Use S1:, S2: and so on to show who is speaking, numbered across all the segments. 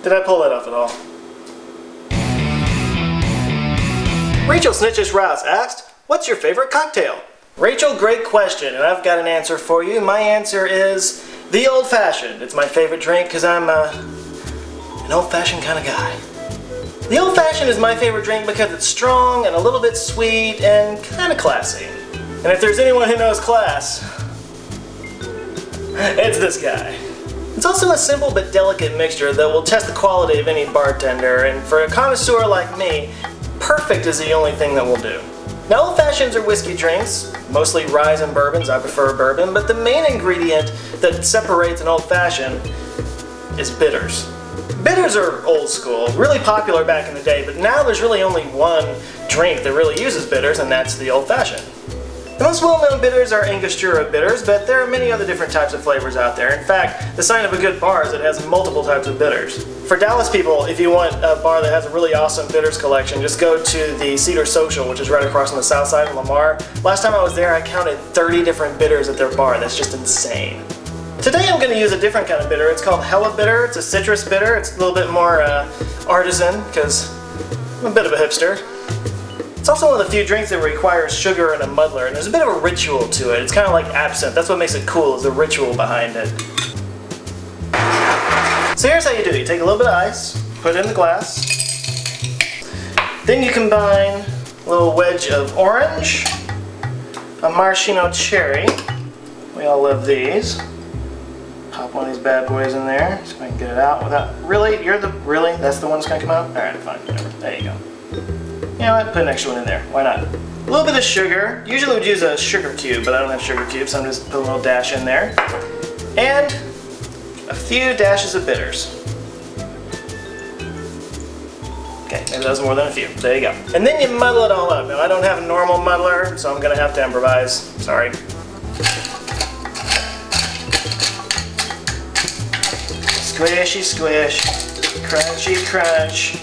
S1: Did I pull that off at all? Rachel Schnitzius Rouse asked, what's your favorite cocktail? Rachel, great question, and I've got an answer for you. My answer is the old-fashioned. It's my favorite drink because I'm an old-fashioned kind of guy. The old-fashioned is my favorite drink because it's strong and a little bit sweet and kind of classy. And if there's anyone who knows class, it's this guy. It's also a simple but delicate mixture that will test the quality of any bartender, and for a connoisseur like me, perfect is the only thing that will do. Now, old-fashions are whiskey drinks, mostly rye and bourbons. I prefer bourbon, but the main ingredient that separates an old-fashioned is bitters. Bitters are old school, really popular back in the day, but now there's really only one drink that really uses bitters, and that's the old-fashioned. The most well-known bitters are Angostura bitters, but there are many other different types of flavors out there. In fact, the sign of a good bar is it has multiple types of bitters. For Dallas people, if you want a bar that has a really awesome bitters collection, just go to the Cedar Social, which is right across on the south side of Lamar. Last time I was there, I counted 30 different bitters at their bar. That's just insane. Today I'm going to use a different kind of bitter. It's called Hella Bitter. It's a citrus bitter. It's a little bit more artisan because I'm a bit of a hipster. It's also one of the few drinks that requires sugar and a muddler, and there's a bit of a ritual to it. It's kind of like absinthe. That's what makes it cool, is the ritual behind it. So here's how you do it. You take a little bit of ice, put it in the glass. Then you combine a little wedge of orange, a maraschino cherry. We all love these. Pop one of these bad boys in there so I can get it out without... Really? Really? That's the one that's going to come out? Alright, fine. Whatever. There you go. You know what? Put an extra one in there. Why not? A little bit of sugar. Usually we'd use a sugar cube, but I don't have sugar cubes, so I'm just putting a little dash in there. And a few dashes of bitters. Okay, maybe that was more than a few. There you go. And then you muddle it all up. Now, I don't have a normal muddler, so I'm going to have to improvise. Sorry. Squishy squish, crunchy crunch,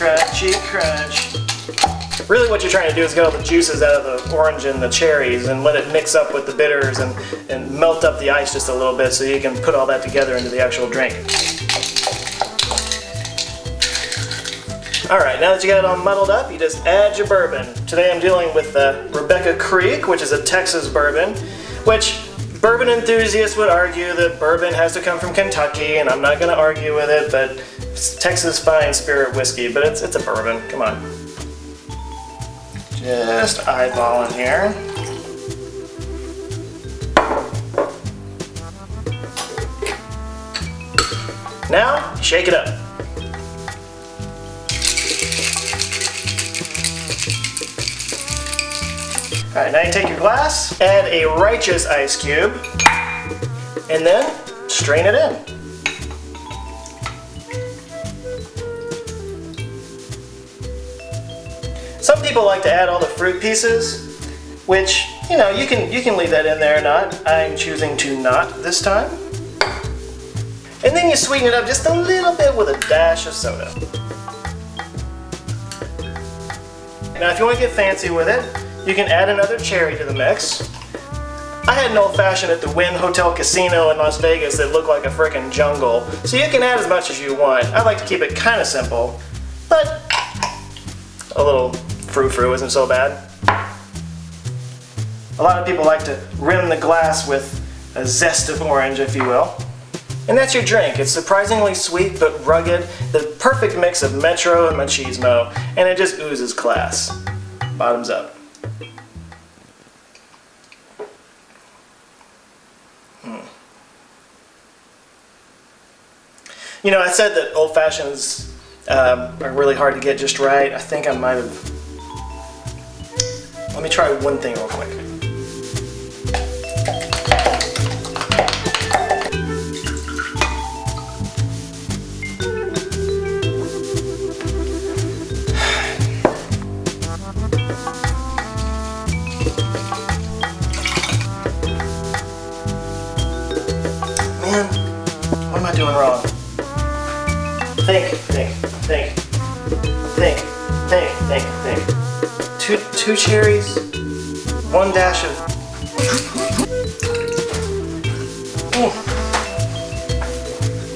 S1: crunchy crunch. Really what you're trying to do is get all the juices out of the orange and the cherries and let it mix up with the bitters and melt up the ice just a little bit so you can put all that together into the actual drink. Alright, now that you got it all muddled up, you just add your bourbon. Today I'm dealing with Rebecca Creek, which is a Texas bourbon, which bourbon enthusiasts would argue that bourbon has to come from Kentucky, and I'm not going to argue with it, but it's Texas fine spirit whiskey, but it's a bourbon. Come on. Just eyeballing here. Now, shake it up. Alright, now you take your glass, add a righteous ice cube, and then strain it in. Some people like to add all the fruit pieces, which, you know, you can leave that in there or not. I'm choosing to not this time. And then you sweeten it up just a little bit with a dash of soda. Now if you want to get fancy with it, you can add another cherry to the mix. I had an old-fashioned at the Wynn Hotel Casino in Las Vegas that looked like a frickin' jungle, so you can add as much as you want. I like to keep it kind of simple, but a little frou-frou isn't so bad. A lot of people like to rim the glass with a zest of orange, if you will. And that's your drink. It's surprisingly sweet but rugged, the perfect mix of Metro and machismo, and it just oozes class. Bottoms up. You know, I said that old fashions are really hard to get just right. I think I might have... Let me try one thing real quick. Man, what am I doing wrong? Think. Two cherries, one dash of...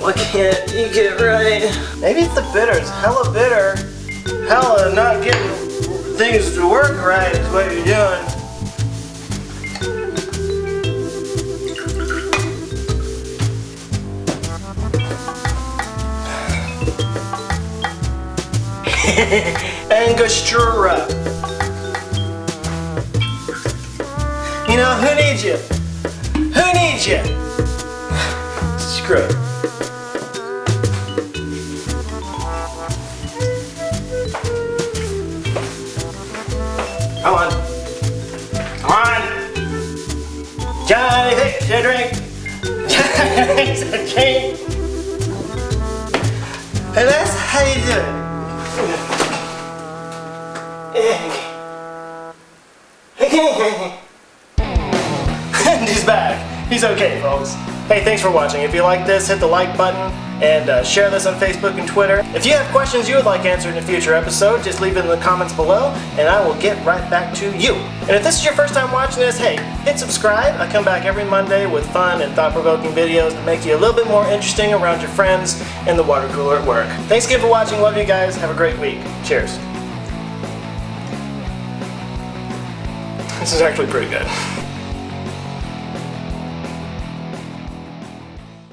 S1: Why can't you get it right? Maybe it's the bitters. Hella bitter. Hella not getting things to work right is what you're doing. Angostura. You know, who needs you? Who needs you? Screw it. Come on. Come on. Johnny takes a drink. Johnny takes a drink. And that's how you do it. And he's back. He's okay, folks. Hey, thanks for watching. If you like this, hit the like button and share this on Facebook and Twitter. If you have questions you would like answered in a future episode, just leave it in the comments below and I will get right back to you. And if this is your first time watching this, hey, hit subscribe. I come back every Monday with fun and thought-provoking videos that make you a little bit more interesting around your friends and the water cooler at work. Thanks again for watching. Love you guys. Have a great week. Cheers. This is actually pretty good.